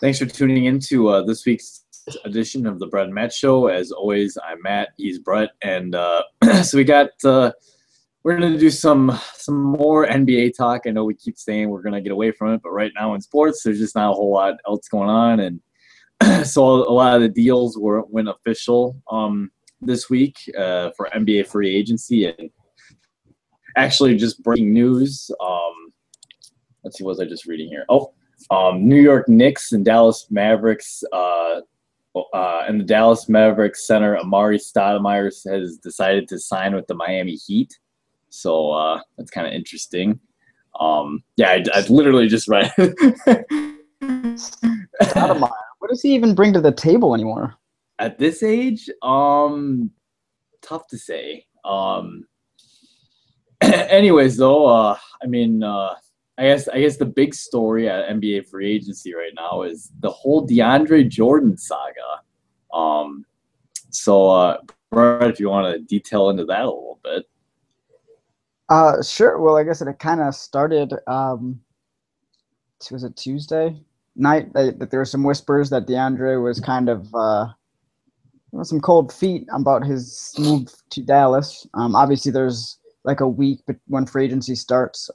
Thanks for tuning in to this week's edition of the Brett and Matt Show. As always, I'm Matt. He's Brett, and so we're gonna do some more NBA talk. I know we keep saying we're gonna get away from it, but right now in sports, there's just not a whole lot else going on, and so a lot of the deals went official this week for NBA free agency, and actually just breaking news. Let's see, what was I just reading here? New York Knicks and Dallas Mavericks, and the Dallas Mavericks center Amari Stoudemire has decided to sign with the Miami Heat. So that's kind of interesting. I literally just read. Stoudemire. What does he even bring to the table anymore? At this age, tough to say. Anyways, though, I guess the big story at NBA free agency right now is the whole DeAndre Jordan saga. Brett, if you want to detail into that a little bit. Sure. Well, I guess it kind of started, was it Tuesday night that there were some whispers that DeAndre was kind of some cold feet about his move to Dallas. Obviously, there's like a week when free agency starts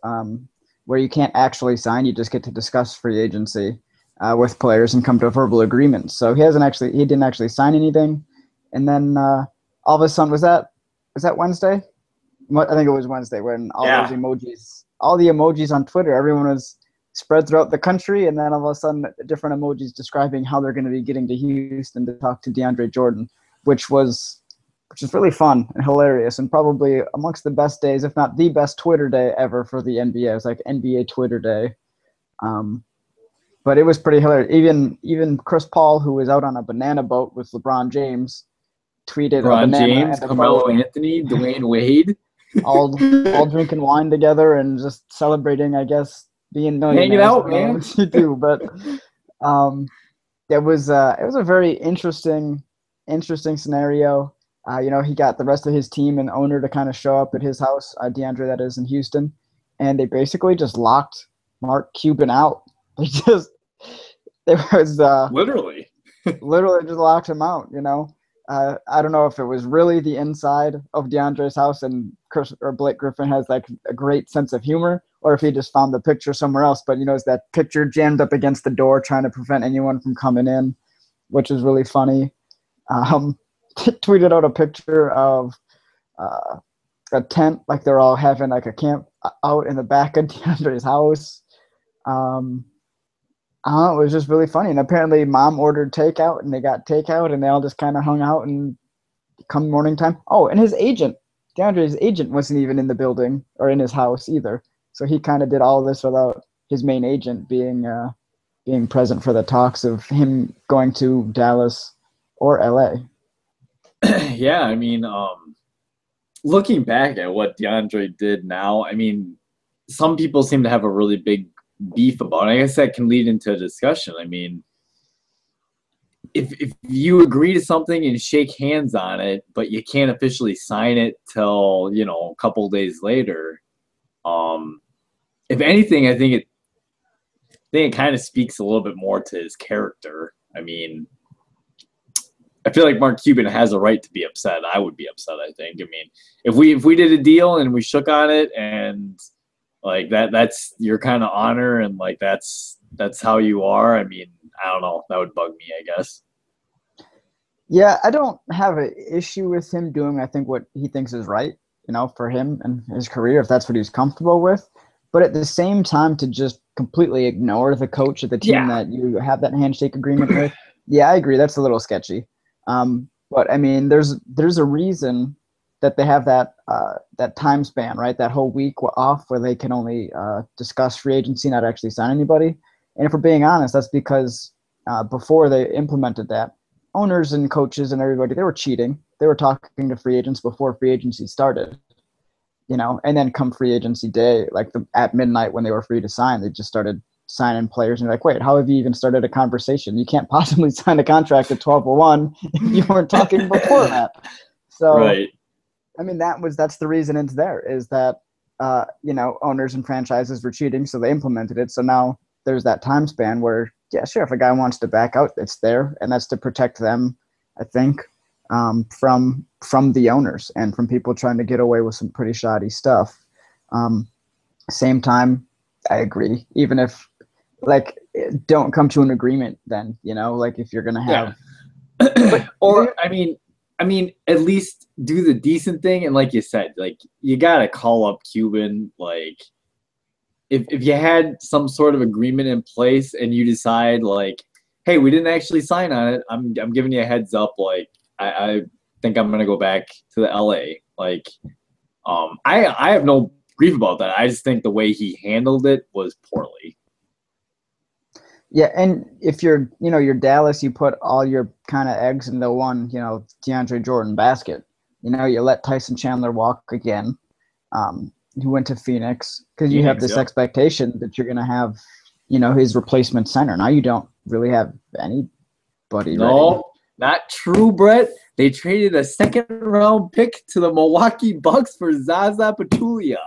where you can't actually sign. You just get to discuss free agency with players and come to a verbal agreement. So he didn't actually sign anything. And then all of a sudden, was that Wednesday? I think it was Wednesday when all the emojis on Twitter, everyone was spread throughout the country, and then all of a sudden different emojis describing how they're going to be getting to Houston to talk to DeAndre Jordan, which is really fun and hilarious, and probably amongst the best days, if not the best Twitter day ever for the NBA. It was like NBA Twitter day. But it was pretty hilarious. Even Chris Paul, who was out on a banana boat with LeBron James, tweeted LeBron James, Carmelo Anthony, Dwayne Wade. all drinking wine together and just celebrating, I guess, being millionaires. Hanging out, man. What you do, but it was a very interesting scenario. He got the rest of his team and owner to kind of show up at his house, DeAndre, that is, in Houston, and they basically just locked Mark Cuban out. Literally just locked him out. I don't know if it was really the inside of DeAndre's house and Blake Griffin has like a great sense of humor, or if he just found the picture somewhere else. But it's that picture jammed up against the door trying to prevent anyone from coming in, which is really funny. Tweeted out a picture of a tent, like they're all having like a camp out in the back of DeAndre's house. It was just really funny. And apparently mom ordered takeout and they got takeout and they all just kind of hung out and come morning time. Oh, and his agent, DeAndre's agent, wasn't even in the building or in his house either. So he kind of did all this without his main agent being present for the talks of him going to Dallas or LA. Yeah, looking back at what DeAndre did now, some people seem to have a really big beef about it. I guess that can lead into a discussion. If you agree to something and shake hands on it, but you can't officially sign it till a couple days later, if anything, I think it kind of speaks a little bit more to his character. I feel like Mark Cuban has a right to be upset. I would be upset, I think. If we did a deal and we shook on it and like that's your kind of honor and like that's how you are, I don't know. That would bug me, I guess. Yeah, I don't have an issue with him doing, I think, what he thinks is right, for him and his career, if that's what he's comfortable with. But at the same time, to just completely ignore the coach of the team that you have that handshake agreement with, yeah, I agree. That's a little sketchy. But there's a reason that they have that time span, right? That whole week off where they can only discuss free agency, not actually sign anybody. And if we're being honest, that's because before they implemented that, owners and coaches and everybody, they were cheating. They were talking to free agents before free agency started, and then come free agency day, like at midnight when they were free to sign, they just started signing players and you're like, wait, how have you even started a conversation? You can't possibly sign a contract at 12:01 if you weren't talking before that. So, right. That's the reason it's there is that, owners and franchises were cheating. So they implemented it. So now there's that time span where yeah, sure. If a guy wants to back out, it's there, and that's to protect them, I think, from the owners and from people trying to get away with some pretty shoddy stuff. Same time, I agree. Even if, like, don't come to an agreement, then, you know, like if you're gonna have, or I mean, at least do the decent thing. And like you said, like you gotta call up Cuban. Like if you had some sort of agreement in place and you decide like, hey, we didn't actually sign on it. I'm giving you a heads up. Like I think I'm gonna go back to the LA. Like I have no grief about that. I just think the way he handled it was poorly. Yeah, and if you're Dallas, you put all your kind of eggs in the one, DeAndre Jordan basket. You let Tyson Chandler walk again, who went to Phoenix, because you have this expectation that you're going to have, his replacement center. Now you don't really have anybody ready. Not true, Brett. They traded a second-round pick to the Milwaukee Bucks for Zaza Pachulia.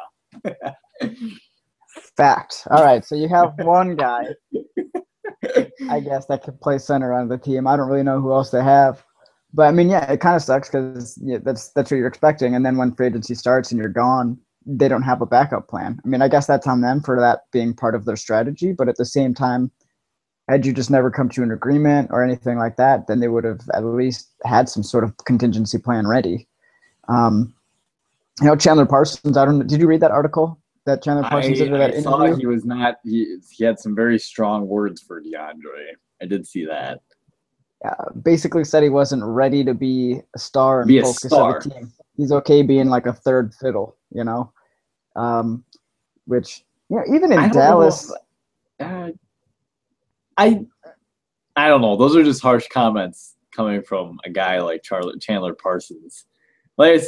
Fact. All right, so you have one guy, I guess, that could play center on the team. I don't really know who else they have. But, I mean, yeah, it kind of sucks because that's what you're expecting. And then when free agency starts and you're gone, they don't have a backup plan. I mean, I guess that's on them for that being part of their strategy. But at the same time, had you just never come to an agreement or anything like that, then they would have at least had some sort of contingency plan ready. Chandler Parsons, I don't know. Did you read that article that Chandler Parsons did that interview? I saw he was not. He had some very strong words for DeAndre. I did see that. Basically said he wasn't ready to be a star and focus of the team. He's okay being like a third fiddle, which even in Dallas. I don't know. Those are just harsh comments coming from a guy like Chandler Parsons. Like I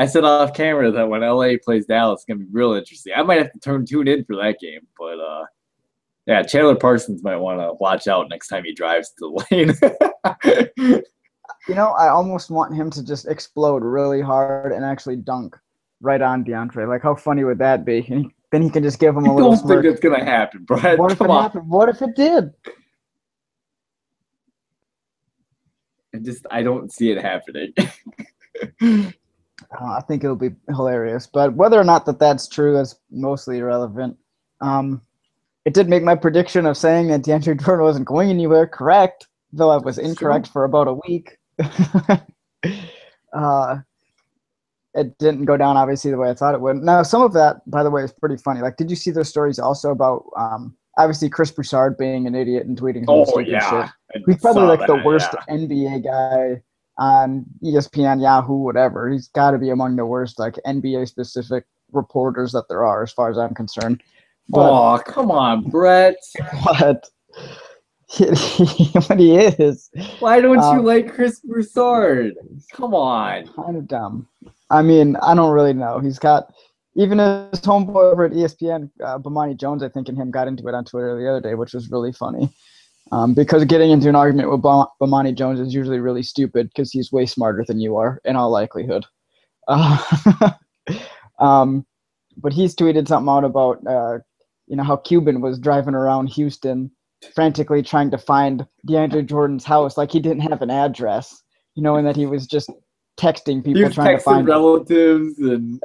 said off camera that when LA plays Dallas, it's gonna be real interesting. I might have to tune in for that game, but yeah, Chandler Parsons might want to watch out next time he drives to the lane. I almost want him to just explode really hard and actually dunk right on DeAndre. Like, how funny would that be? And then he can just give him a little smirk. I don't think that's gonna happen, Brett. What if it happened? What if it did? I don't see it happening. I think it'll be hilarious, but whether or not that's true is mostly irrelevant. It did make my prediction of saying that DeAndre Jordan wasn't going anywhere correct, though I was incorrect for about a week. It didn't go down, obviously, the way I thought it would. Now, some of that, by the way, is pretty funny. Like, did you see those stories also about, obviously, Chris Broussard being an idiot and tweeting some stupid shit? He's probably like the worst NBA guy on ESPN, Yahoo, whatever. He's got to be among the worst, like, NBA-specific reporters that there are, as far as I'm concerned. But, come on, Brett. What? What he is. Why don't you like Chris Broussard? Come on. Kind of dumb. I mean, I don't really know. He's got, even his homeboy over at ESPN, Bomani Jones, I think, and him got into it on Twitter the other day, which was really funny. Because getting into an argument with Bomani Jones is usually really stupid because he's way smarter than you are, in all likelihood. But he's tweeted something out about, how Cuban was driving around Houston frantically trying to find DeAndre Jordan's house, like he didn't have an address, and that he was just texting people trying to find relatives and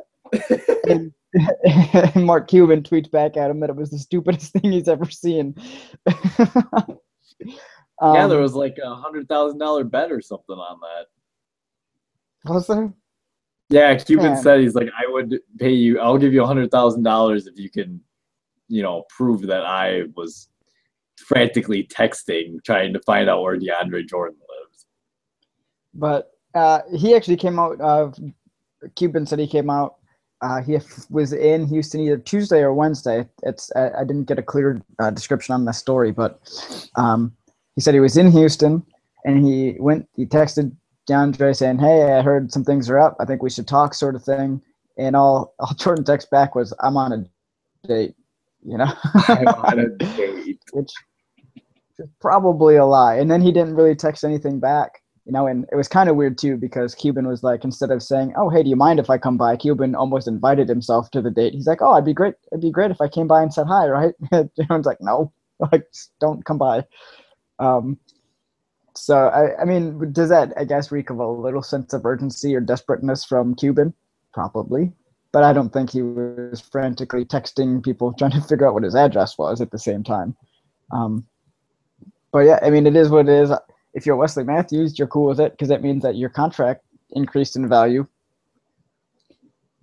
Mark Cuban tweets back at him that it was the stupidest thing he's ever seen. Yeah, there was like $100,000 bet or something on that. Was there? Yeah, Cuban said he's like, I would pay you. I'll give you $100,000 if you can, prove that I was frantically texting, trying to find out where DeAndre Jordan lives. But he actually came out. Cuban said he came out. He was in Houston either Tuesday or Wednesday. I didn't get a clear description on the story, but he said he was in Houston and he texted DeAndre saying, "Hey, I heard some things are up. I think we should talk," sort of thing. And all Jordan text back was, "I'm on a date." I'm on a date. Which is probably a lie. And then he didn't really text anything back. And it was kind of weird too because Cuban was like, instead of saying, "Oh, hey, do you mind if I come by?" Cuban almost invited himself to the date. He's like, "Oh, it'd be great if I came by and said hi, right?" Everyone's like, "No." Like, just don't come by. So I mean, does that, I guess, reek of a little sense of urgency or desperateness from Cuban? Probably. But I don't think he was frantically texting people trying to figure out what his address was at the same time. But yeah, I mean, it is what it is. If you're Wesley Matthews, you're cool with it because that means that your contract increased in value.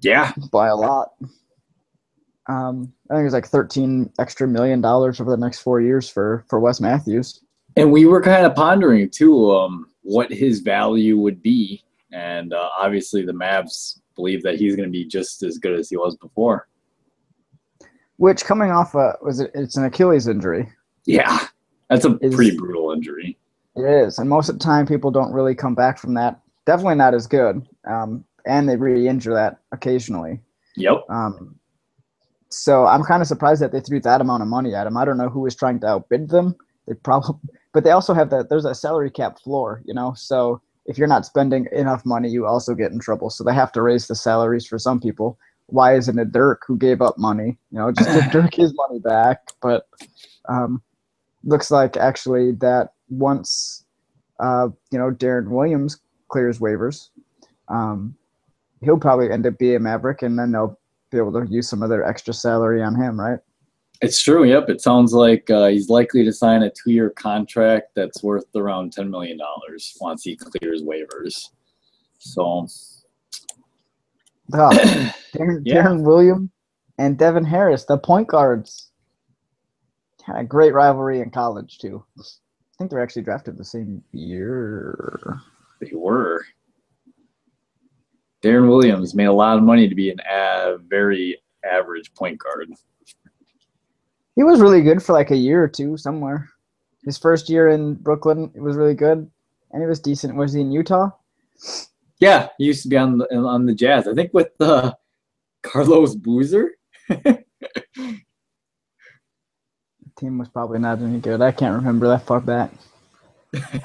Yeah. By a lot. I think it's like $13 extra million over the next 4 years for Wes Matthews. And we were kind of pondering, too, what his value would be. And obviously the Mavs believe that he's going to be just as good as he was before. Which, coming off it's an Achilles injury. Yeah, that's a pretty brutal injury. It is. And most of the time people don't really come back from that. Definitely not as good. And they re-injure that occasionally. Yep. So I'm kind of surprised that they threw that amount of money at him. I don't know who was trying to outbid them. But they also have there's a salary cap floor, so if you're not spending enough money, you also get in trouble. So they have to raise the salaries for some people. Why isn't it Dirk who gave up money? Just give Dirk his money back. But looks like actually that once, Darren Williams clears waivers, he'll probably end up being a Maverick, and then they'll be able to use some of their extra salary on him, right? It's true. Yep. It sounds like he's likely to sign a 2-year contract that's worth around $10 million once he clears waivers. So, Darren Williams and Devin Harris, the point guards, had a great rivalry in college too. I think they're actually drafted the same year. They were. Darren Williams made a lot of money to be a very average point guard. He was really good for like a year or two somewhere. His first year in Brooklyn, it was really good, and he was decent. Was he in Utah? Yeah, he used to be on the Jazz. I think with Carlos Boozer. The team was probably not any good. I can't remember that far back.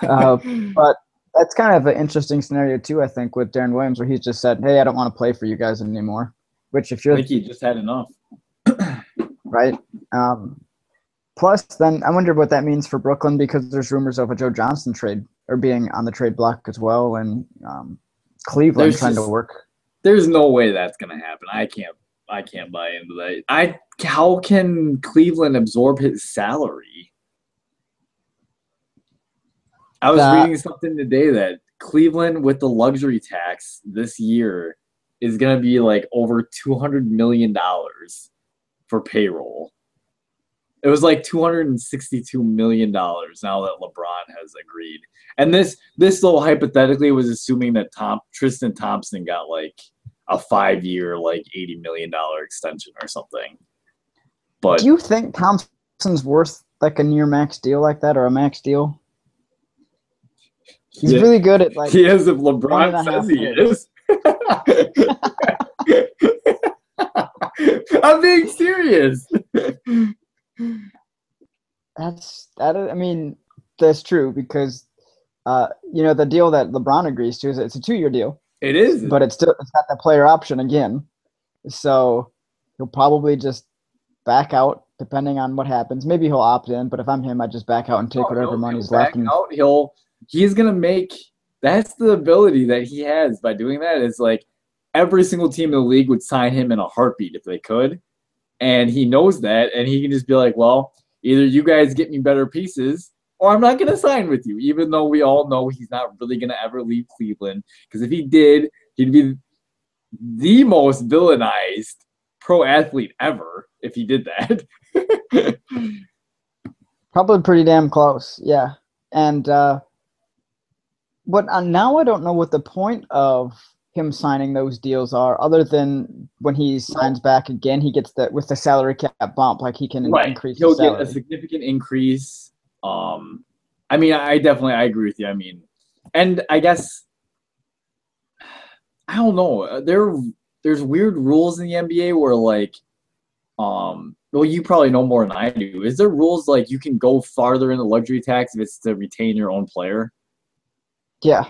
But that's kind of an interesting scenario too, I think, with Darren Williams, where he's just said, "Hey, I don't want to play for you guys anymore." Which, if you're, I think he just had enough. Right. Plus, then I wonder what that means for Brooklyn, because there's rumors of a Joe Johnson trade or being on the trade block as well, and Cleveland trying to work. There's no way that's gonna happen. I can't buy into that. How can Cleveland absorb his salary? I was reading something today that Cleveland, with the luxury tax this year, is gonna be like over $200 million for payroll. It was like $262 million now that LeBron has agreed. And this though hypothetically was assuming that Tristan Thompson got like a 5-year, like $80 million extension or something. But do you think Thompson's worth like a near max deal like that, or a max deal? He's really good at like. He is, if LeBron says he is. I'm being serious. I mean, that's true, because the deal that LeBron agrees to it's a 2-year deal. It is, but it's got the player option again, so he'll probably just back out depending on what happens. Maybe he'll opt in, but if I'm him, I just back out and take whatever money's left. He's gonna make. That's the ability that he has by doing that. Is like every single team in the league would sign him in a heartbeat if they could, and he knows that, and he can just be like, well, either you guys get me better pieces, or I'm not going to sign with you, even though we all know he's not really going to ever leave Cleveland. Because if he did, he'd be the most villainized pro athlete ever if he did that. Probably pretty damn close, yeah. And but now I don't know what the point of him signing those deals are, other than when he signs back again, he gets with the salary cap bump, like he can increase. He'll get a significant increase. I mean, I agree with you. I mean, and I guess I don't know. There's weird rules in the NBA where like, well, you probably know more than I do. Is there rules like you can go farther in the luxury tax if it's to retain your own player? Yeah.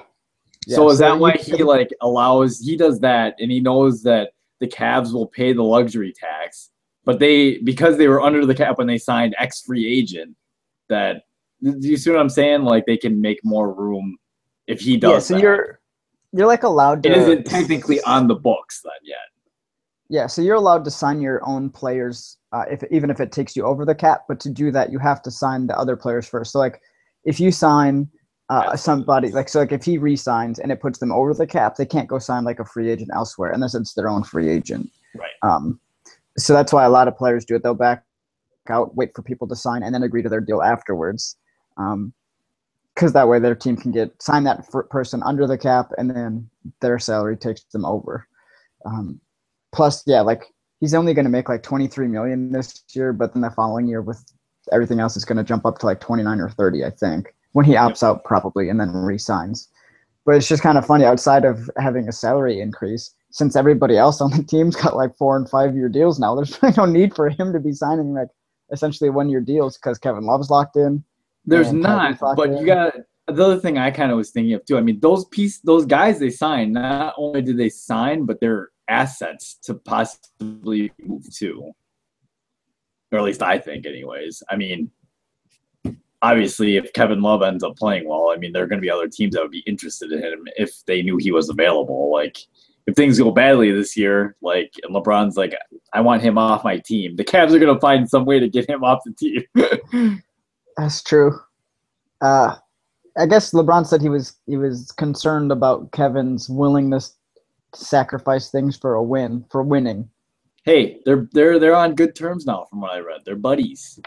So is that why he does that, and he knows that the Cavs will pay the luxury tax, but because they were under the cap when they signed X free agent, that do you see what I'm saying? Like they can make more room if he does. Yeah, so that. you're like allowed to. It isn't technically on the books then yet. Yeah, so you're allowed to sign your own players, even if it takes you over the cap. But to do that, you have to sign the other players first. So, like, if you sign somebody, like, so like if he re-signs and it puts them over the cap, they can't go sign like a free agent elsewhere unless it's their own free agent. Right. So that's why a lot of players do it. They'll back out, wait for people to sign, and then agree to their deal afterwards. Because that way their team can sign that person under the cap, and then their salary takes them over. Plus, yeah, like he's only going to make like $23 million this year, but then the following year with everything else is going to jump up to like 29 or 30, I think, when he opts out probably and then re-signs. But it's just kind of funny outside of having a salary increase, since everybody else on the team's got like 4 and 5 year deals now. There's really no need for him to be signing like essentially 1 year deals because Kevin Love's locked in. There's not, but you got the other thing I kind of was thinking of too. I mean, those guys they signed, not only did they sign, but they're assets to possibly move to, or at least I think anyways. I mean, obviously if Kevin Love ends up playing well, I mean, there are going to be other teams that would be interested in him if they knew he was available. Like if things go badly this year, like, and LeBron's like, I want him off my team, the Cavs are going to find some way to get him off the team. That's true. I guess LeBron said he was concerned about Kevin's willingness to sacrifice things for winning. Hey, they're on good terms now, from what I read. They're buddies.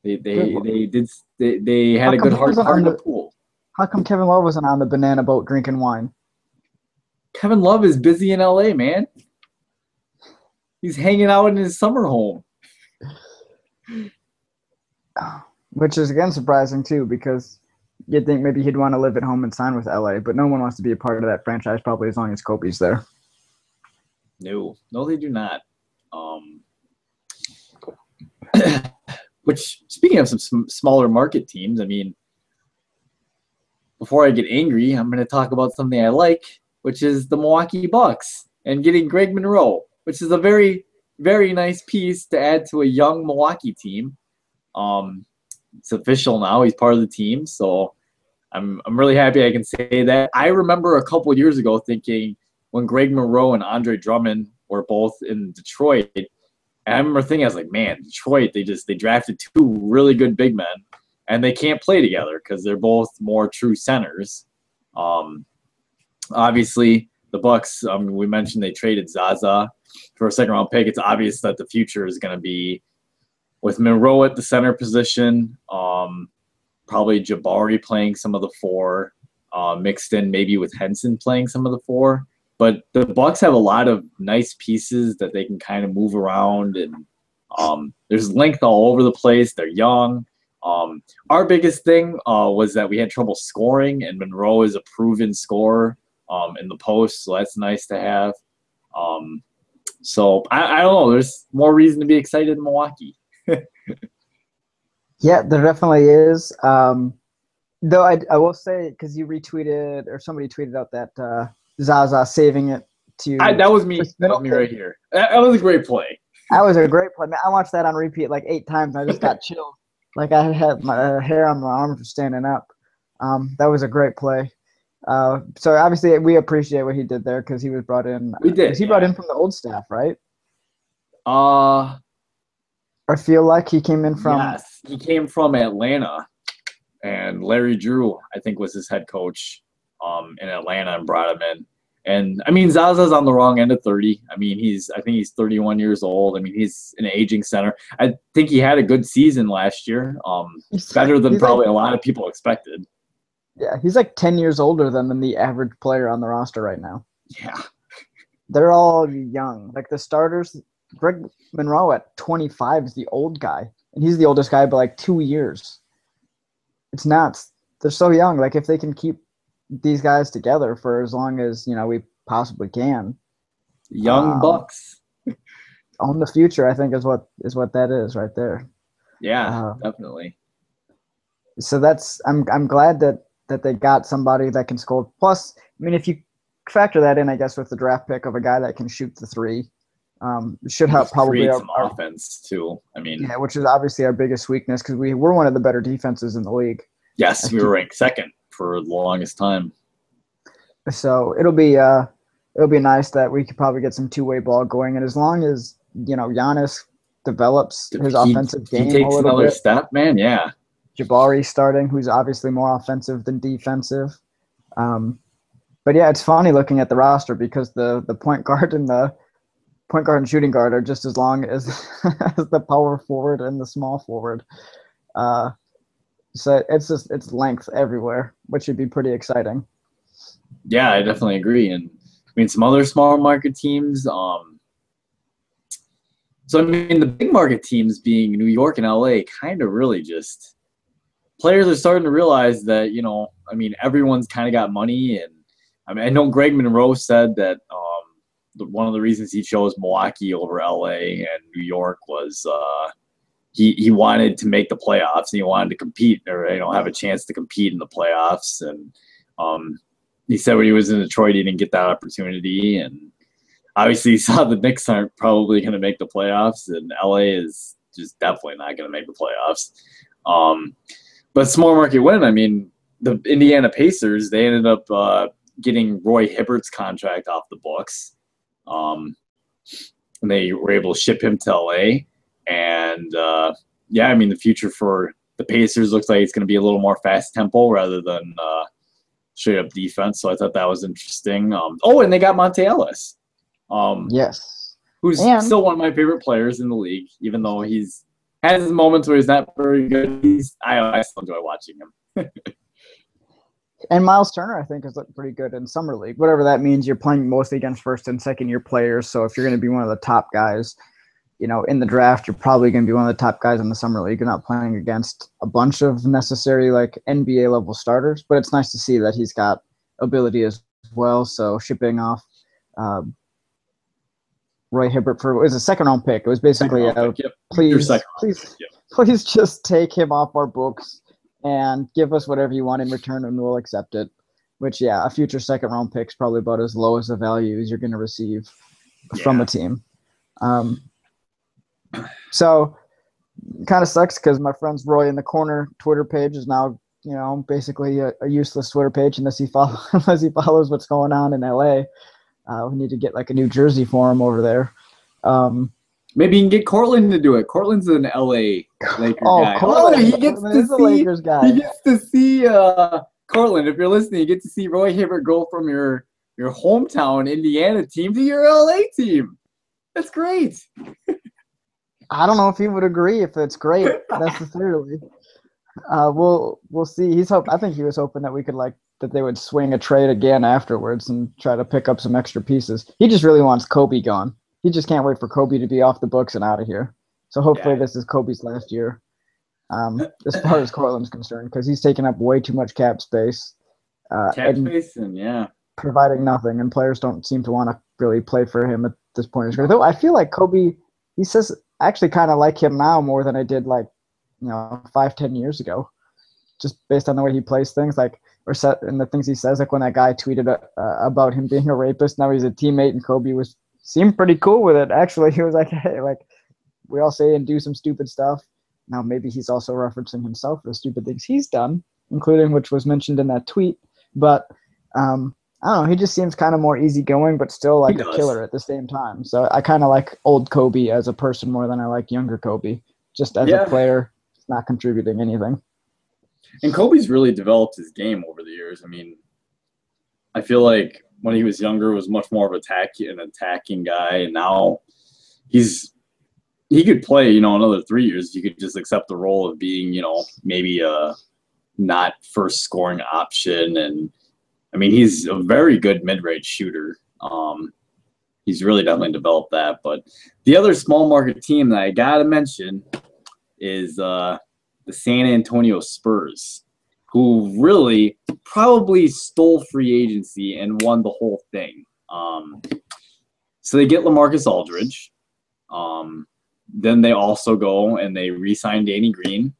They had a good heart to pool. How come Kevin Love wasn't on the banana boat drinking wine? Kevin Love is busy in LA, man. He's hanging out in his summer home. Which is again surprising too, because you'd think maybe he'd want to live at home and sign with LA, but no one wants to be a part of that franchise probably as long as Kobe's there. No, they do not. Which, speaking of some smaller market teams, I mean, before I get angry, I'm going to talk about something I like, which is the Milwaukee Bucks and getting Greg Monroe, which is a very, very nice piece to add to a young Milwaukee team. It's official now. He's part of the team, so I'm really happy I can say that. I remember a couple of years ago thinking when Greg Monroe and Andre Drummond were both in Detroit, and I remember thinking, I was like, man, Detroit, they drafted 2 really good big men, and they can't play together because they're both more true centers. Obviously, the Bucks, we mentioned they traded Zaza for a second-round pick. It's obvious that the future is going to be with Monroe at the center position, probably Jabari playing some of the 4, mixed in maybe with Henson playing some of the 4. But the Bucks have a lot of nice pieces that they can kind of move around, and there's length all over the place. They're young. Our biggest thing was that we had trouble scoring, and Monroe is a proven scorer in the post, so that's nice to have. So I don't know. There's more reason to be excited in Milwaukee. Yeah, there definitely is. Though I will say, because you retweeted or somebody tweeted out that Zaza saving it to that was me. That was me right here. That was a great play. That was a great play. Man, I watched that on repeat like 8 times. And I just got chilled. Like I had my hair on my arms for standing up. That was a great play. So obviously we appreciate what he did there because he was brought in. We did. Was he brought in from the old staff, right? I feel like he came in from. Yes, he came from Atlanta, and Larry Drew, I think, was his head coach in Atlanta and brought him in. And I mean, Zaza's on the wrong end of 30. I mean, I think he's 31 years old. I mean, he's an aging center. I think he had a good season last year. Better than probably a lot of people expected. Yeah, he's like 10 years older than the average player on the roster right now. Yeah. They're all young. Like the starters, Greg Monroe at 25 is the old guy. And he's the oldest guy by like 2 years. It's nuts. They're so young. Like if they can keep these guys together for as long as, we possibly can. Young Bucks. Own the future, I think is what that is right there. Yeah, definitely. So I'm glad that they got somebody that can score. Plus, I mean, if you factor that in, I guess, with the draft pick of a guy that can shoot the 3, Should help Just probably create our, some our offense too. I mean, yeah, which is obviously our biggest weakness because we're one of the better defenses in the league. yes, we were ranked second for the longest time. So it'll be nice that we could probably get some two-way ball going, and as long as Giannis develops his offensive game he a takes little another bit, step, man. Yeah, Jabari starting, who's obviously more offensive than defensive. But yeah, it's funny looking at the roster because the point guard and shooting guard are just as long as as the power forward and the small forward. So it's length everywhere, which should be pretty exciting. yeah, I definitely agree. And I mean, some other small market teams. So I mean, the big market teams being New York and LA, kind of really just players are starting to realize that I mean, everyone's kind of got money, and I mean, I know Greg Monroe said that one of the reasons he chose Milwaukee over LA and New York was he wanted to make the playoffs and he wanted to compete or have a chance to compete in the playoffs. And he said when he was in Detroit, he didn't get that opportunity, and obviously he saw the Knicks aren't probably going to make the playoffs, and LA is just definitely not going to make the playoffs. But small market win, I mean, the Indiana Pacers, they ended up getting Roy Hibbert's contract off the books. And they were able to ship him to LA. And, yeah, I mean, the future for the Pacers looks like it's going to be a little more fast tempo rather than straight up defense. So I thought that was interesting. And they got Monte Ellis. Yes. Who's still one of my favorite players in the league, even though he's has his moments where he's not very good. I still enjoy watching him. And Miles Turner, I think, has looked pretty good in Summer League. Whatever that means, you're playing mostly against first and second year players. So if you're going to be one of the top guys, in the draft, you're probably going to be one of the top guys in the Summer League. You're not playing against a bunch of necessary NBA level starters, but it's nice to see that he's got ability as well. So shipping off Roy Hibbert it was a second round pick. It was basically please just take him off our books and give us whatever you want in return and we'll accept it. Which, yeah, a future second round pick is probably about as low as the value as you're going to receive from a team. So kind of sucks because my friend's Roy in the Corner Twitter page is now, basically a useless Twitter page unless he follows what's going on in LA. We need to get a new jersey for him over there. Maybe you can get Cortland to do it. Cortland's an LA Laker guy. He gets to see Lakers guy. He gets to see Cortland. If you're listening, you get to see Roy Hibbert go from your hometown Indiana team to your LA team. That's great. I don't know if he would agree if it's great necessarily. We'll see. I think he was hoping that we could that they would swing a trade again afterwards and try to pick up some extra pieces. He just really wants Kobe gone. He just can't wait for Kobe to be off the books and out of here. So hopefully this is Kobe's last year, as far as Cortland's concerned, because he's taking up way too much cap space. Providing nothing, and players don't seem to want to really play for him at this point in his career. Though I feel like Kobe, he says I actually kind of like him now more than I did 5-10 years ago, just based on the way he plays things and the things he says. When that guy tweeted about him being a rapist, now he's a teammate, and Kobe seemed pretty cool with it. Actually, he was like, hey, we all say and do some stupid stuff. Now maybe he's also referencing himself for the stupid things he's done, including which was mentioned in that tweet. But I don't know. He just seems kind of more easygoing, but still a killer at the same time. So I kind of like old Kobe as a person more than I like younger Kobe. Just as a player, not contributing anything. And Kobe's really developed his game over the years. I mean, I feel like when he was younger, was much more of an attacking guy, and now he could play, another 3 years. You could just accept the role of being, maybe a not first scoring option. And I mean, he's a very good mid-range shooter. He's really definitely developed that. But the other small market team that I gotta mention is the San Antonio Spurs, who really probably stole free agency and won the whole thing. So they get LaMarcus Aldridge. Then they also go and they re-sign Danny Green.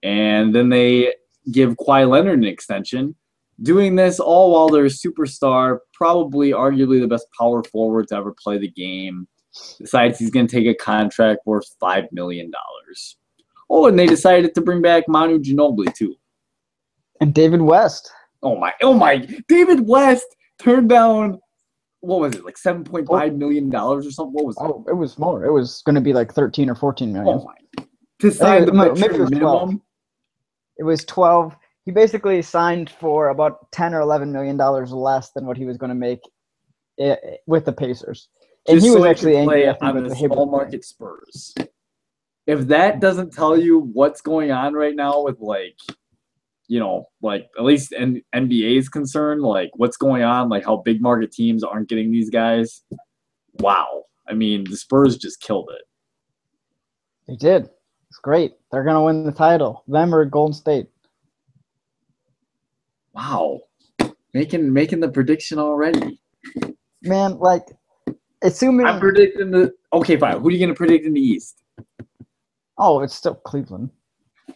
And then they give Kawhi Leonard an extension, doing this all while their superstar, probably arguably the best power forward to ever play the game, decides he's going to take a contract worth $5 million. Oh, and they decided to bring back Manu Ginobili too. And David West. Oh my! David West turned down, what was it, like $7.5 million or something? What was it? Oh, it was more. It was going to be like 13 or 14 million. Oh my! To sign the maybe it was 12. minimum. It was 12. He basically signed for about 10 or 11 million dollars less than what he was going to make with the Pacers. And Just he was so actually angry, I think, on with the the small market Spurs. If that doesn't tell you what's going on right now with, like, you know, like, at least NBA is concerned, like, what's going on, like how big market teams aren't getting these guys. Wow. I mean, the Spurs just killed it. They did. It's great. They're going to win the title. Them or Golden State. Wow. Making the prediction already. Man, like, assuming... I'm predicting okay, fine. Who are you going to predict in the East? Oh, it's still Cleveland.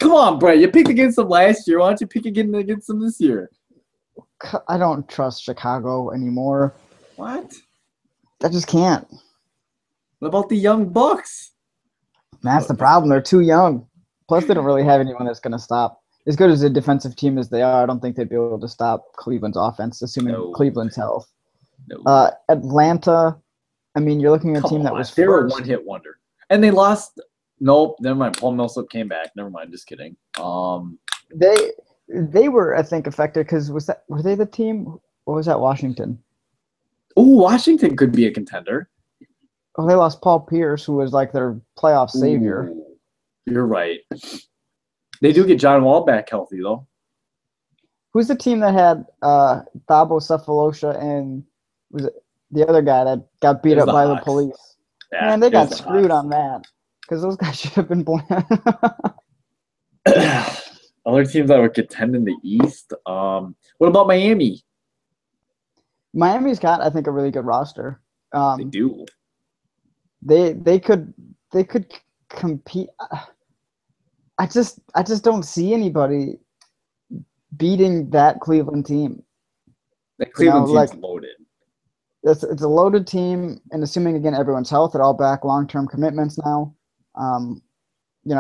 Come on, Brett. You picked against them last year. Why don't you pick again against them this year? I don't trust Chicago anymore. What? I just can't. What about the young Bucks? That's the problem. They're too young. Plus, they don't really have anyone that's going to stop. As good as a defensive team as they are, I don't think they'd be able to stop Cleveland's offense, assuming Cleveland's health. No. Atlanta, I mean, you're looking at a team that was they were a first. one-hit wonder. And they lost. Nope, never mind. Paul Millsap came back. Never mind. Just kidding. They were, I think, affected because were they the team? Or was that Washington? Oh, Washington could be a contender. Oh, they lost Paul Pierce, who was like their playoff savior. Ooh, you're right. They do get John Wall back healthy, though. Who's the team that had Thabo Cephalosha and was it the other guy that got beat up by the police? Yeah, man, they got screwed on that because those guys should have been bland. Other teams that would contend in the East. What about Miami? Miami's got, I think, a really good roster. They do. They could compete. I just don't see anybody beating that Cleveland team. That Cleveland team's loaded. It's a loaded team, and assuming again everyone's health, they're all back long-term commitments now.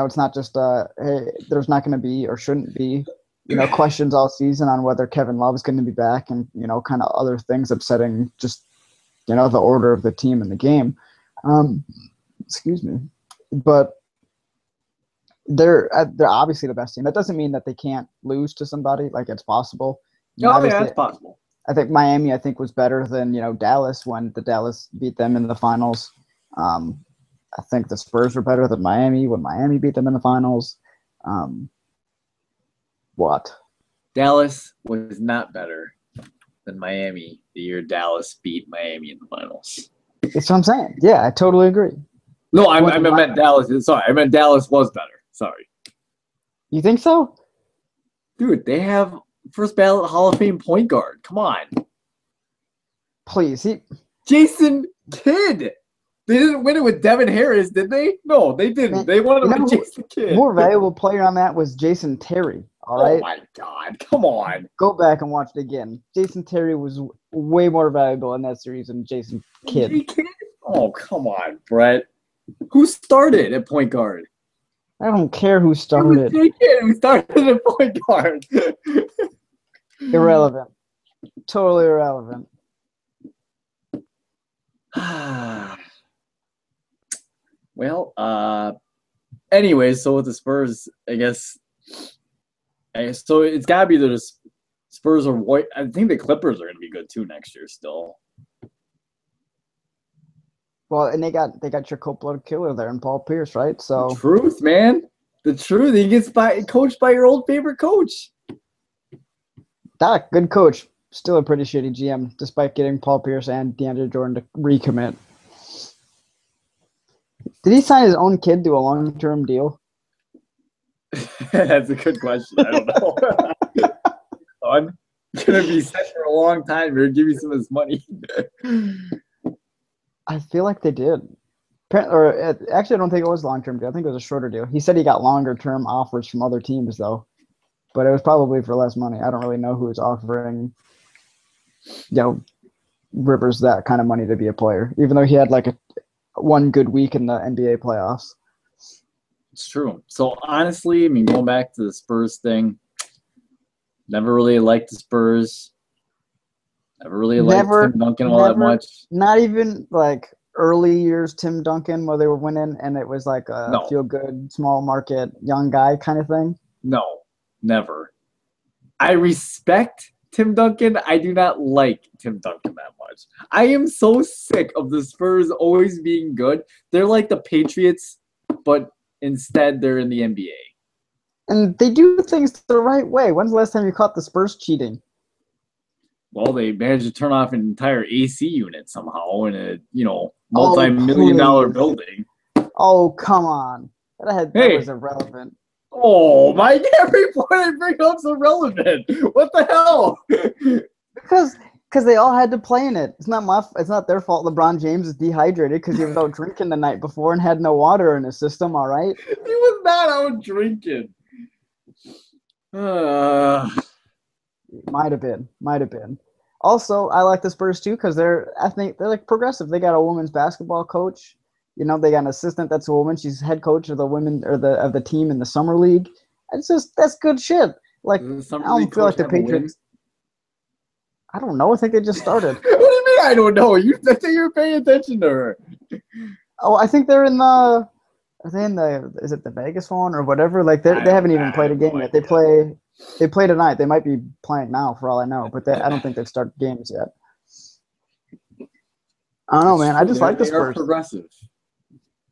It's not just hey, there's not going to be or shouldn't be questions all season on whether Kevin Love is going to be back, and kind of other things upsetting just the order of the team in the game. Excuse me, but they're obviously the best team. That doesn't mean that they can't lose to somebody. Like, it's possible. Oh, yeah, it's possible. I think Miami, was better than Dallas when the Dallas beat them in the finals. I think the Spurs were better than Miami when Miami beat them in the finals. What? Dallas was not better than Miami the year Dallas beat Miami in the finals. That's what I'm saying. Yeah, I totally agree. No, I meant Dallas. Sorry, I meant Dallas was better. Sorry. You think so? Dude, they have first ballot Hall of Fame point guard. Come on. Please. Jason Kidd. They didn't win it with Devin Harris, did they? No, they didn't. Man, they won it with Jason Kidd. More valuable player on that was Jason Terry. All right. Oh, my God. Come on. Go back and watch it again. Jason Terry was way more valuable in that series than Jason Kidd. Oh, come on, Brett. Who started at point guard? I don't care who started. Who started at point guard? Irrelevant. Totally irrelevant. Well, anyway, so with the Spurs, I guess. So it's got to be the Spurs or White. I think the Clippers are going to be good too next year still. Well, and they got your cold-blooded killer there in Paul Pierce, right? So the truth, man. The truth. He gets coached by your old favorite coach. Doc, good coach. Still a pretty shitty GM, despite getting Paul Pierce and DeAndre Jordan to recommit. Did he sign his own kid to a long-term deal? That's a good question. I don't know. I'm going to be set for a long time here. Give me some of this money. I feel like they did. Actually, I don't think it was a long-term deal. I think it was a shorter deal. He said he got longer-term offers from other teams, though. But it was probably for less money. I don't really know who was offering, Rivers that kind of money to be a player. Even though he had like one good week in the NBA playoffs. It's true. So honestly, I mean, going back to the Spurs thing, never really liked the Spurs. Never really liked Tim Duncan all that much. Not even like early years Tim Duncan where they were winning and it was like a feel-good, small market, young guy kind of thing? No, never. I respect Tim Duncan. I do not like Tim Duncan that much. I am so sick of the Spurs always being good. They're like the Patriots, but instead they're in the NBA. And they do things the right way. When's the last time you caught the Spurs cheating? Well, they managed to turn off an entire AC unit somehow in a, multi-million-dollar building. Oh, come on. That was irrelevant. Oh, my, every point I bring up's irrelevant. What the hell? Because they all had to play in it. It's not their fault LeBron James is dehydrated because he was out drinking the night before and had no water in his system, all right? He was not out drinking. Might have been. Also, I like the Spurs too because they're like progressive. They got a women's basketball coach. They got an assistant that's a woman. She's head coach of the women or of the team in the summer league. That's good shit. Like I don't feel like the Patriots. I don't know. I think they just started. What do you mean? I don't know. I think you're paying attention to her. Oh, I think they're in the. Are they in the? Is it the Vegas one or whatever? Like they haven't even played a game yet. They play tonight. They might be playing now for all I know, but I don't think they've started games yet. I don't know, man. I just like the Spurs. They're progressive.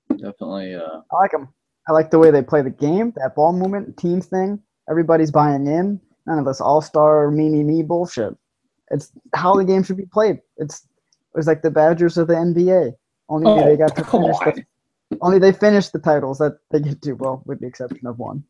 Definitely. I like them. I like the way they play the game. That ball movement, team thing. Everybody's buying in. None of this all-star me bullshit. It's how the game should be played. It was like the Badgers of the NBA. Only they got to finish. Only they finished the titles that they get to. Well, with the exception of one.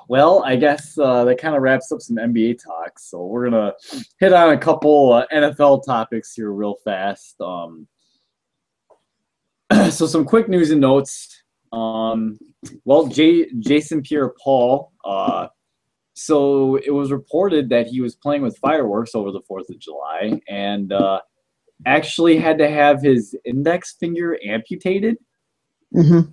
Well, I guess that kind of wraps up some NBA talk. So we're going to hit on a couple NFL topics here real fast. So some quick news and notes. Jason Pierre-Paul. So it was reported that he was playing with fireworks over the 4th of July and actually had to have his index finger amputated. Mm-hmm.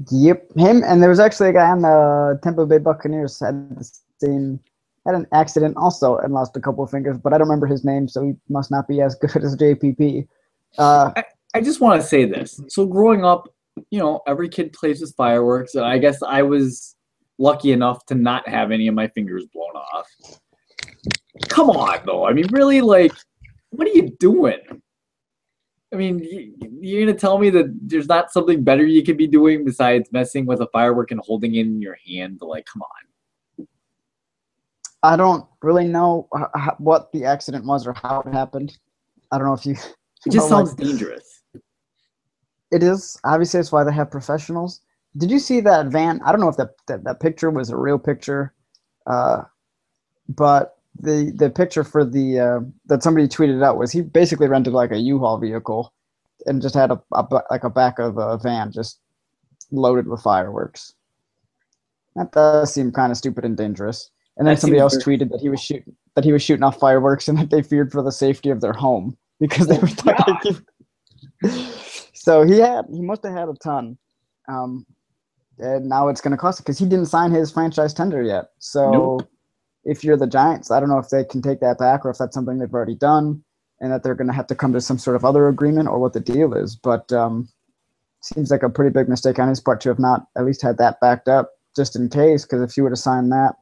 Yep, him, and there was actually a guy on the Tampa Bay Buccaneers had an accident also and lost a couple of fingers, but I don't remember his name, so he must not be as good as JPP. I just want to say this. So growing up, every kid plays with fireworks, and I guess I was lucky enough to not have any of my fingers blown off. Come on, though. I mean, really, like, what are you doing? I mean, you're going to tell me that there's not something better you could be doing besides messing with a firework and holding it in your hand? Like, come on. I don't really know what the accident was or how it happened. I don't know if you... It just sounds dangerous. It is. Obviously, that's why they have professionals. Did you see that van? I don't know if that picture was a real picture, but the picture for that somebody tweeted out was he basically rented like a U-Haul vehicle and just had a back of a van just loaded with fireworks. That does seem kind of stupid and dangerous. And then somebody else tweeted that he was shooting off fireworks and that they feared for the safety of their home because they were talking. So he must have had a ton. And now it's going to cost it because he didn't sign his franchise tender yet. So nope. If you're the Giants, I don't know if they can take that back or if that's something they've already done and that they're going to have to come to some sort of other agreement or what the deal is. But seems like a pretty big mistake on his part to have not at least had that backed up just in case, because if he would have signed that,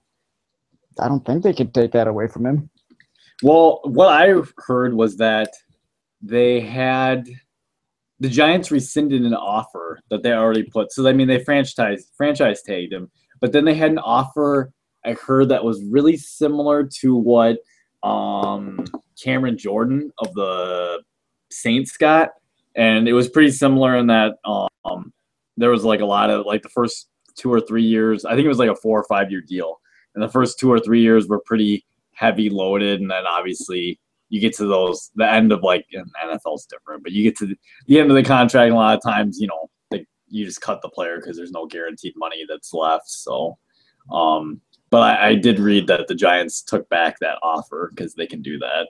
I don't think they could take that away from him. Well, what I heard was that the Giants rescinded an offer that they already put. So, I mean, they franchise tagged him, but then they had an offer I heard that was really similar to what Cameron Jordan of the Saints got. And it was pretty similar in that there was like a lot of like the first 2 or 3 years. I think it was like a 4 or 5 year deal. And the first 2 or 3 years were pretty heavy loaded. And then obviously you get to the end of like, and NFL's different, but you get to the end of the contract. And a lot of times, you just cut the player because there's no guaranteed money that's left. So But I did read that the Giants took back that offer because they can do that.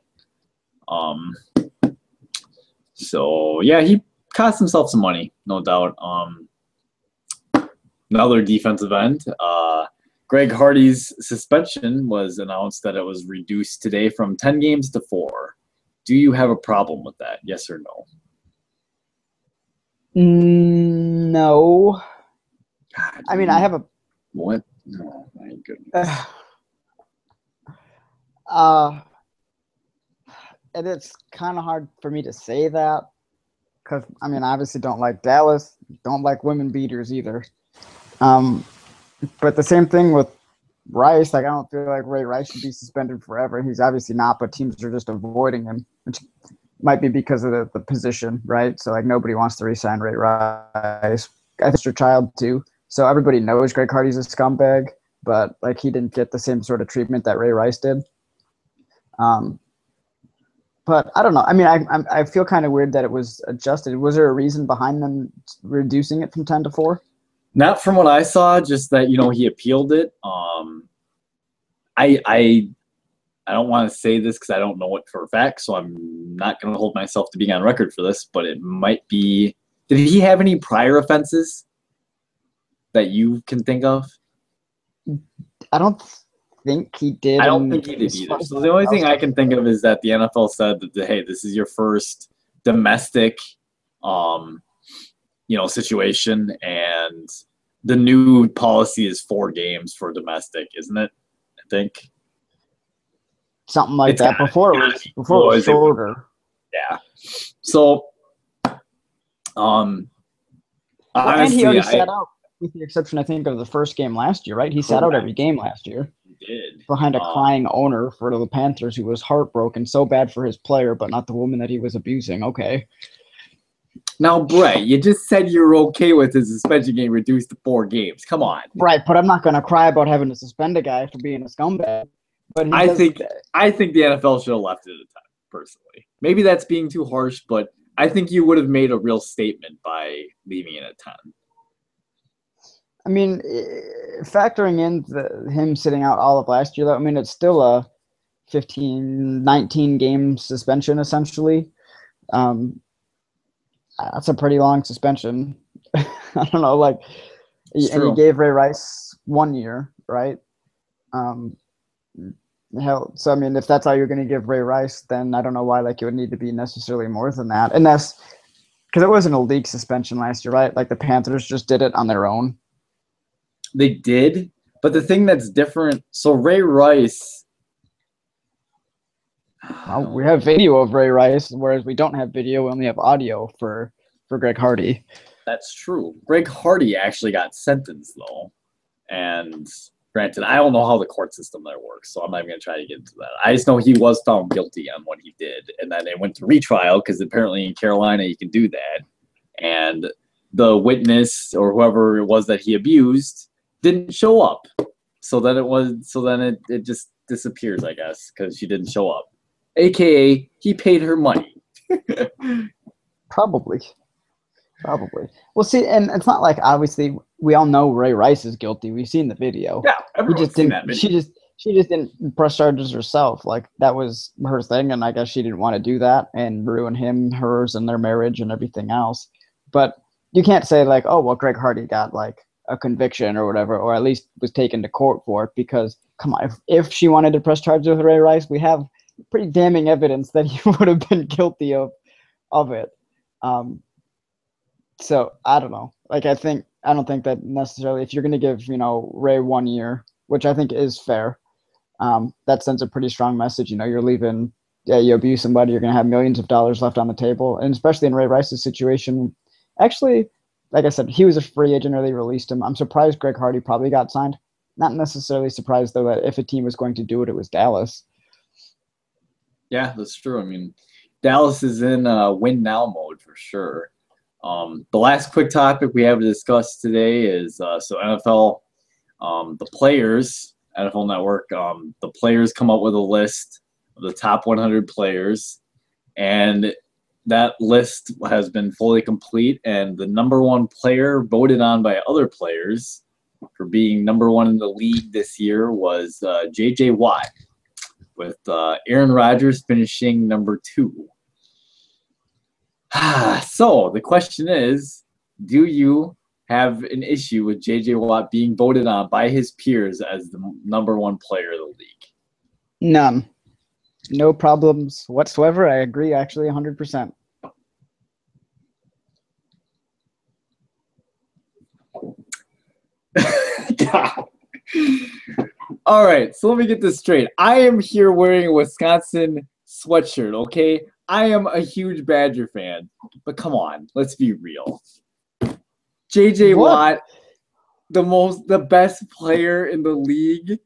So yeah, he cost himself some money, no doubt. Another defensive end. Greg Hardy's suspension was announced that it was reduced today from 10 games to 4. Do you have a problem with that? Yes or no? No. God, I mean, I have a what? Oh my goodness. And it's kind of hard for me to say that because, I mean, I obviously don't like Dallas, don't like women beaters either. But the same thing with Rice. Like, I don't feel like Ray Rice should be suspended forever. He's obviously not, but teams are just avoiding him, which might be because of the position, right? So, like, nobody wants to re-sign Ray Rice. I think your child, too. So everybody knows Greg Hardy's a scumbag, but, like, he didn't get the same sort of treatment that Ray Rice did. But I don't know. I mean, I feel kind of weird that it was adjusted. Was there a reason behind them reducing it from 10 to 4? Not from what I saw, just that, he appealed it. I don't want to say this because I don't know it for a fact, so I'm not going to hold myself to being on record for this, but it might be. Did he have any prior offenses that you can think of? I don't think he did. I don't think he did either. So the only thing I can think of is that the NFL said that, hey, this is your first domestic situation, and the new policy is 4 games for domestic, isn't it? I think something like that. Before it was shorter. Yeah. So, honestly, and he already sat out, with the exception, I think, of the first game last year, right? He sat out every game last year. He did. Behind a crying owner for the Panthers who was heartbroken, so bad for his player, but not the woman that he was abusing. Okay. Now, Brett, you just said you're okay with his suspension getting reduced to 4 games. Come on. Right, but I'm not going to cry about having to suspend a guy for being a scumbag. But I think the NFL should have left it at 10, personally. Maybe that's being too harsh, but I think you would have made a real statement by leaving it at 10. I mean, factoring in him sitting out all of last year, though, I mean, it's still a 19-game suspension, essentially. That's a pretty long suspension. I don't know, and you gave Ray Rice 1 year, right? So I mean, if that's all you're going to give Ray Rice, then I don't know why it would need to be necessarily more than that. And that's because it wasn't a league suspension last year, right? Like the Panthers just did it on their own. They did, but the thing that's different. So Ray Rice. Well, we have video of Ray Rice, whereas we don't have video. We only have audio for Greg Hardy. That's true. Greg Hardy actually got sentenced, though. And granted, I don't know how the court system there works, so I'm not even going to try to get into that. I just know he was found guilty on what he did. And then it went to retrial because apparently in Carolina you can do that. And the witness or whoever it was that he abused didn't show up. So then it just disappears, I guess, because she didn't show up. AKA, he paid her money. Probably. Well, see, and it's not like obviously we all know Ray Rice is guilty. We've seen the video. Yeah, everyone's seen that video. She just didn't press charges herself. Like that was her thing, and I guess she didn't want to do that and ruin hers, and their marriage and everything else. But you can't say oh, well, Greg Hardy got a conviction or whatever, or at least was taken to court for it, because come on, if she wanted to press charges with Ray Rice, we have pretty damning evidence that he would have been guilty of it. So I don't know. I don't think that necessarily, if you're going to give, Ray 1 year, which I think is fair, that sends a pretty strong message. You're leaving, you abuse somebody, you're going to have millions of dollars left on the table. And especially in Ray Rice's situation, actually, like I said, he was a free agent or they released him. I'm surprised Greg Hardy probably got signed. Not necessarily surprised, though, that if a team was going to do it, it was Dallas. Yeah, that's true. I mean, Dallas is in win now mode for sure. The last quick topic we have to discuss today is so NFL, the players, NFL Network, the players come up with a list of the top 100 players, and that list has been fully complete, and the number 1 player voted on by other players for being number 1 in the league this year was J.J. Watt, with Aaron Rodgers finishing number 2. So the question is, do you have an issue with J.J. Watt being voted on by his peers as the number 1 player of the league? None. No problems whatsoever. I agree, actually, 100%. All right, so let me get this straight. I am here wearing a Wisconsin sweatshirt, okay? I am a huge Badger fan, but come on, let's be real. J.J. Watt, the best player in the league.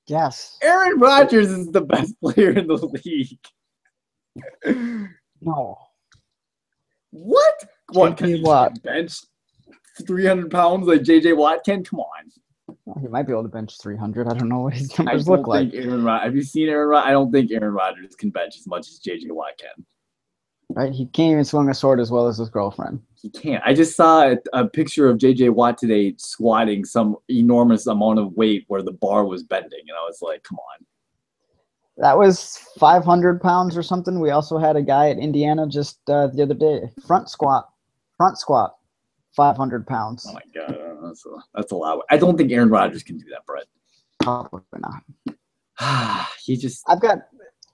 Yes. Aaron Rodgers is the best player in the league. No. What? What? Because he can't bench 300 pounds like J.J. Watt can? Come on. Well, he might be able to bench 300. I don't know what his numbers look like. Have you seen Aaron Rodgers? I don't think Aaron Rodgers can bench as much as J.J. Watt can. Right? He can't even swing a sword as well as his girlfriend. He can't. I just saw a picture of J.J. Watt today squatting some enormous amount of weight where the bar was bending, and I was like, come on. That was 500 pounds or something. We also had a guy at Indiana just the other day. Front squat, 500 pounds. Oh, my God. That's a lot. I don't think Aaron Rodgers can do that, Brett. Probably not.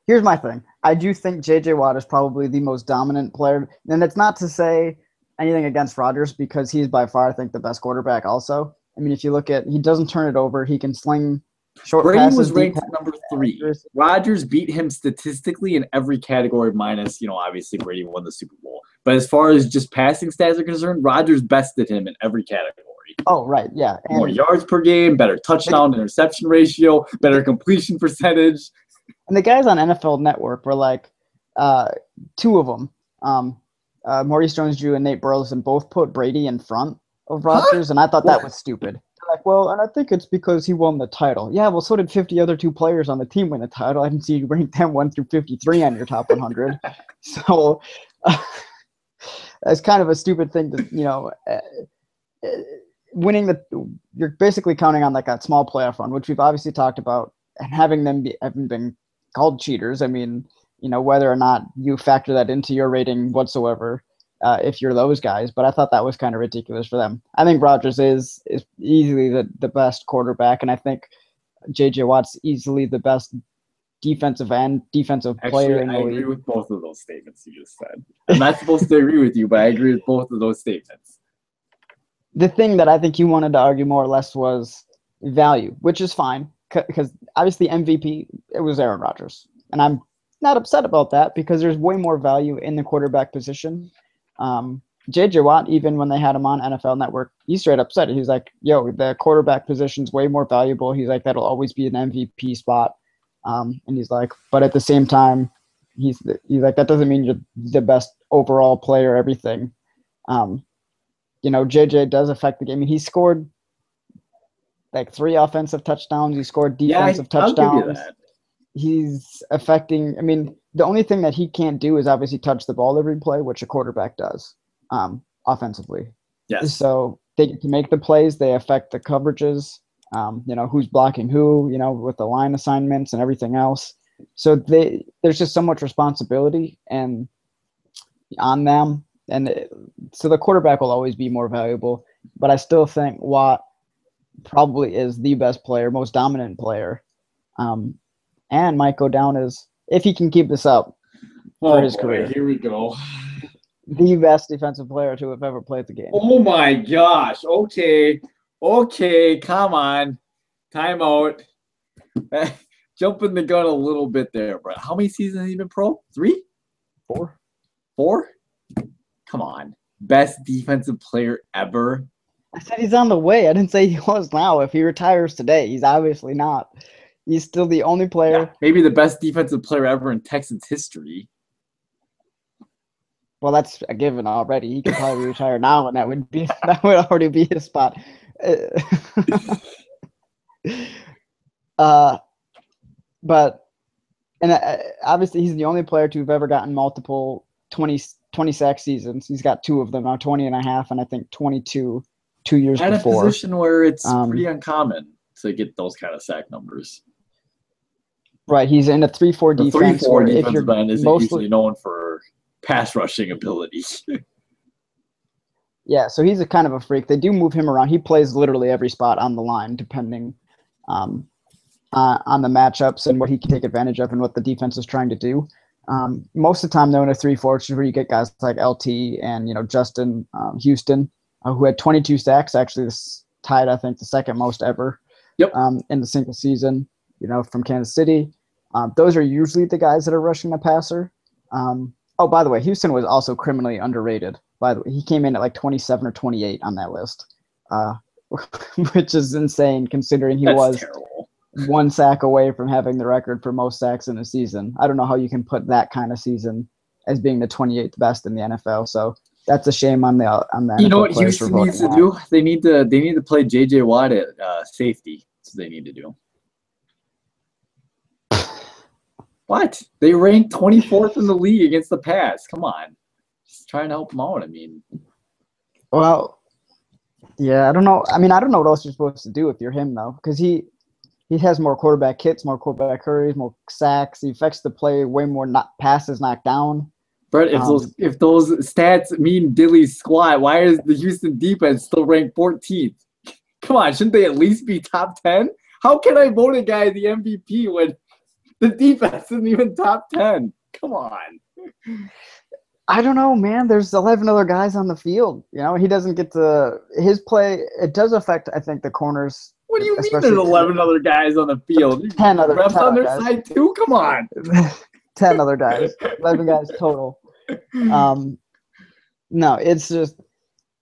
Here's my thing. I do think J.J. Watt is probably the most dominant player. And it's not to say anything against Rodgers because he's by far, I think, the best quarterback also. I mean, if you look at, he doesn't turn it over. He can sling short Brady passes. Was ranked number 3. Rodgers beat him statistically in every category minus, obviously Brady won the Super Bowl. But as far as just passing stats are concerned, Rodgers bested him in every category. Oh, right, yeah. And more yards per game, better touchdown interception ratio, better completion percentage. And the guys on NFL Network were like, 2 of them, Maurice Jones-Drew and Nate Burleson, both put Brady in front of Rodgers, and I thought that was stupid. They're like, well, and I think it's because he won the title. Yeah, well, so did 50 other 2 players on the team win the title. I didn't see you rank them 1 through 53 on your top 100. So that's kind of a stupid thing to, winning you're basically counting on like a small playoff run, which we've obviously talked about, and having them having been called cheaters. I mean, whether or not you factor that into your rating whatsoever, if you're those guys, but I thought that was kind of ridiculous for them. I think Rodgers is easily the best quarterback, and I think J.J. Watt's easily the best defensive player in the league. I agree with both of those statements you just said. I'm not supposed to agree with you, but I agree with both of those statements. The thing that I think you wanted to argue more or less was value, which is fine because obviously MVP, it was Aaron Rodgers. And I'm not upset about that because there's way more value in the quarterback position. J.J. Watt, even when they had him on NFL Network, he straight up said it. He's like, yo, the quarterback position's way more valuable. He's like, that'll always be an MVP spot. And he's like, but at the same time, he's like, that doesn't mean you're the best overall player, everything. JJ does affect the game. I mean, he scored like 3 offensive touchdowns. He scored defensive touchdowns. I'll give you that. He's affecting. I mean, the only thing that he can't do is obviously touch the ball every play, which a quarterback does offensively. Yes. So they get to make the plays. They affect the coverages. Who's blocking who, with the line assignments and everything else. So there's just so much responsibility and on them. And so the quarterback will always be more valuable, but I still think Watt probably is the best player, most dominant player, and might go down as, if he can keep this up for his career. Here we go. The best defensive player to have ever played the game. Oh my gosh. Okay, come on. Timeout. Jumping the gun a little bit there, bro. How many seasons has he been pro? 3? 4? 4? Come on. Best defensive player ever. I said he's on the way. I didn't say he was now. If he retires today, he's obviously not. He's still the only player. Yeah, maybe the best defensive player ever in Texans history. Well, that's a given already. He could probably retire now, and that would already be his spot. Obviously he's the only player to have ever gotten multiple 20 sack seasons. He's got 2 of them now, 20 and a half, and I think 22 2 years at before. A position where it's pretty uncommon to get those kind of sack numbers. Right, he's in a 3-4 The defense. 3-4 defensive end isn't mostly usually known for pass rushing ability. Yeah, so he's a kind of a freak. They do move him around. He plays literally every spot on the line, depending on the matchups and what he can take advantage of and what the defense is trying to do. Most of the time, though, in a 3-4, which is where you get guys like LT and Justin Houston, who had 22 sacks. Actually, this tied, I think, the second most ever. Yep. In the single season, from Kansas City. Those are usually the guys that are rushing the passer. Oh, by the way, Houston was also criminally underrated. By the way, he came in at like 27 or 28 on that list, which is insane considering That's was terrible. 1 sack away from having the record for most sacks in a season. I don't know how you can put that kind of season as being the 28th best in the NFL. So that's a shame on the NFL. You know what Houston needs to do? They need to play J.J. Watt at safety. That's what they need to do. What? They ranked 24th in the league against the pass. Come on. Just trying to help them out. I mean. Well, yeah, I don't know. I mean, I don't know what else you're supposed to do if you're him, though, because he has more quarterback hits, more quarterback hurries, more sacks. He affects the play way more passes knocked down. Brett, if those stats mean Dilly's squat, why is the Houston defense still ranked 14th? Come on, shouldn't they at least be top 10? How can I vote a guy the MVP when the defense isn't even top 10? Come on. I don't know, man. There's 11 other guys on the field. He doesn't get to his play. It does affect, I think, the corners. What do you mean there's 11 other guys on the field? 10 other refs on their guys. side too? Come on. 10 other guys. 11 guys total. No, it's just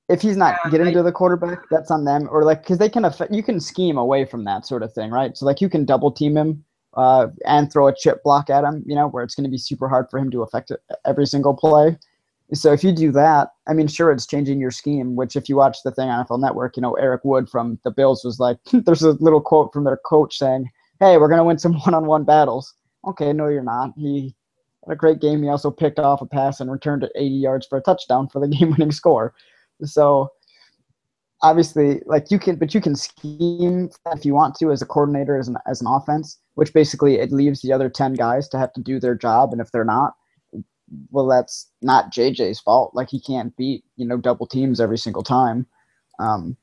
if he's not getting to the quarterback, that's on them. Or because they can you can scheme away from that sort of thing, right? So you can double team him and throw a chip block at him, where it's going to be super hard for him to affect it every single play. So if you do that, I mean, sure, it's changing your scheme, which if you watch the thing on NFL Network, Eric Wood from the Bills was like, there's a little quote from their coach saying, hey, we're going to win some one-on-one battles. Okay, no, you're not. He had a great game. He also picked off a pass and returned it 80 yards for a touchdown for the game-winning score. So obviously, you can scheme if you want to as a coordinator, as an offense, which basically it leaves the other 10 guys to have to do their job. And if they're not, well, that's not JJ's fault. He can't beat, double teams every single time. And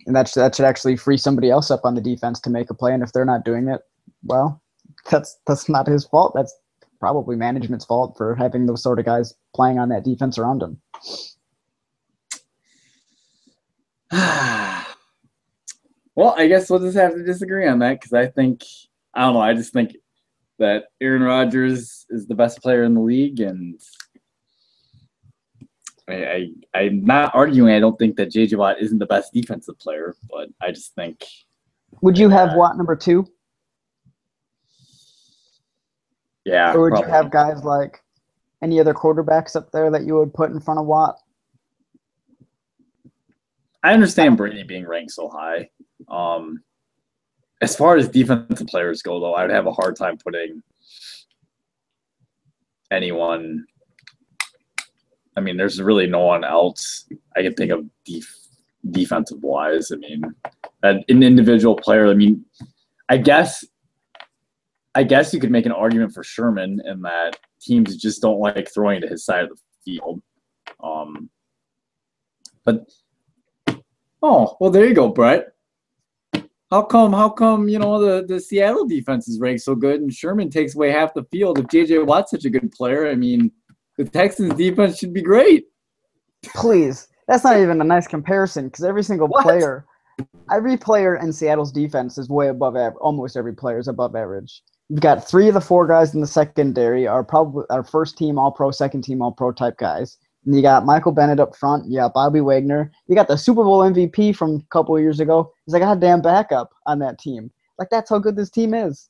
that should actually free somebody else up on the defense to make a play. And if they're not doing it, well, that's not his fault. That's probably management's fault for having those sort of guys playing on that defense around him. Well, I guess we'll just have to disagree on that because I don't know. I just think that Aaron Rodgers is the best player in the league, and I'm not arguing. I don't think that J.J. Watt isn't the best defensive player, but I just think. Would you have Watt number 2? Yeah. Or would probably. you have guys like any other quarterbacks up there that you would put in front of Watt? I understand Brady being ranked so high. As far as defensive players go, though, I would have a hard time putting anyone. I mean, there's really no one else I can think of defensive-wise. I mean, an individual player. I mean, I guess you could make an argument for Sherman in that teams just don't like throwing to his side of the field. But oh, well, there you go, Brett. How come, the Seattle defense is ranked so good and Sherman takes away half the field? If J.J. Watt's such a good player, I mean, the Texans defense should be great. Please. That's not even a nice comparison because every player in Seattle's defense is way above average. Almost every player is above average. You've got 3 of the 4 guys in the secondary are probably our first team All-Pro, second team All-Pro type guys. And you got Michael Bennett up front. You got Bobby Wagner. You got the Super Bowl MVP from a couple of years ago. He's a goddamn backup on that team. That's how good this team is.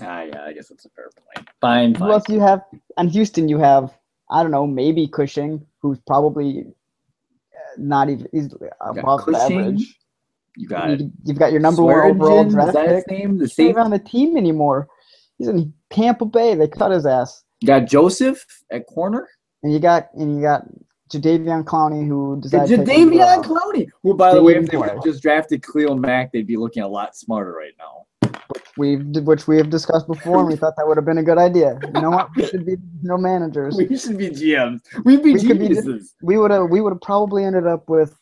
Yeah, I guess that's a fair point. Fine. Who else do you have? On Houston, you have, I don't know, maybe Cushing, who's probably not even – he's above average. You've got your number 1 overall draft pick. He's not even on the team anymore. He's in Tampa Bay. They cut his ass. You got Joseph at corner. And you got Jadeveon Clowney, who decided to take Jadeveon Clowney, who, by the way, if they would play. have just drafted Khalil Mack, they'd be looking a lot smarter right now. Which we have discussed before, and we thought that would have been a good idea. You know what? We should be no managers. We should be GMs. We'd be geniuses. We would have probably ended up with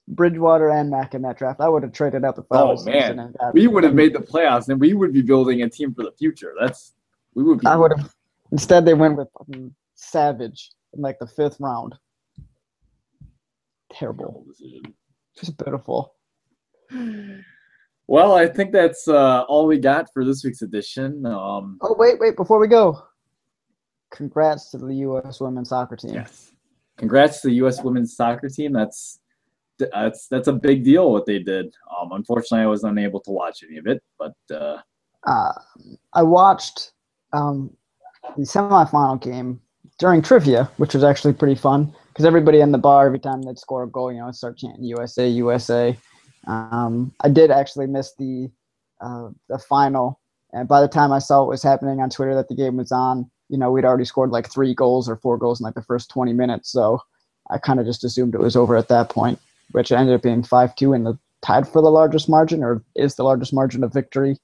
Bridgewater and Mack in that draft. I would have traded out the fireworks. Oh man, we would have made the playoffs, and we would be building a team for the future. I would have. Instead, they went with Savage in like the 5th round. Terrible decision. Just pitiful. Well, I think that's all we got for this week's edition. Oh wait! Before we go, congrats to the U.S. women's soccer team. Yes, congrats to the U.S. women's soccer team. That's a big deal what they did. Unfortunately, I was unable to watch any of it, but I watched the semifinal game during trivia, which was actually pretty fun because everybody in the bar, every time they'd score a goal, start chanting USA, USA. I did actually miss the final, and by the time I saw what was happening on Twitter that the game was on, we'd already scored like 3 goals or 4 goals in like the first 20 minutes. So I kind of just assumed it was over at that point, which ended up being 5-2 and tied for the largest margin, or is the largest margin of victory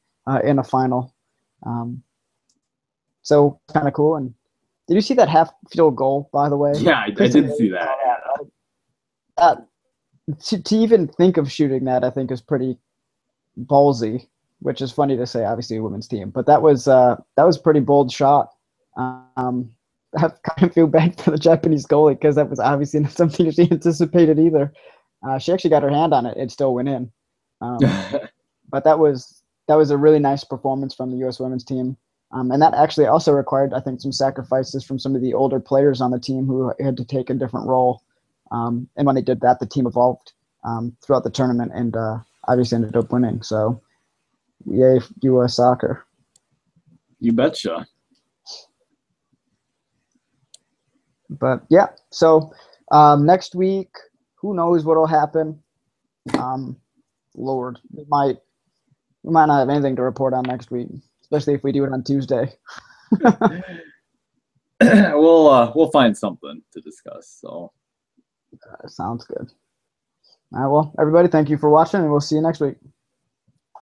in a final. So kind of cool. And did you see that half field goal, by the way? Yeah, I did see that. To even think of shooting that, I think is pretty ballsy, which is funny to say, obviously a women's team, but that was a pretty bold shot. I kind of feel bad for the Japanese goalie because that was obviously not something she anticipated either. She actually got her hand on it. It still went in. But that was a really nice performance from the U.S. women's team. And that actually also required, I think, some sacrifices from some of the older players on the team who had to take a different role. And when they did that, the team evolved throughout the tournament and obviously ended up winning. So, yay, U.S. soccer. You betcha. But, yeah, so next week, who knows what will happen. Lord, we might not have anything to report on next week, especially if we do it on Tuesday. We'll find something to discuss. So sounds good. All right, well, everybody, thank you for watching, and we'll see you next week.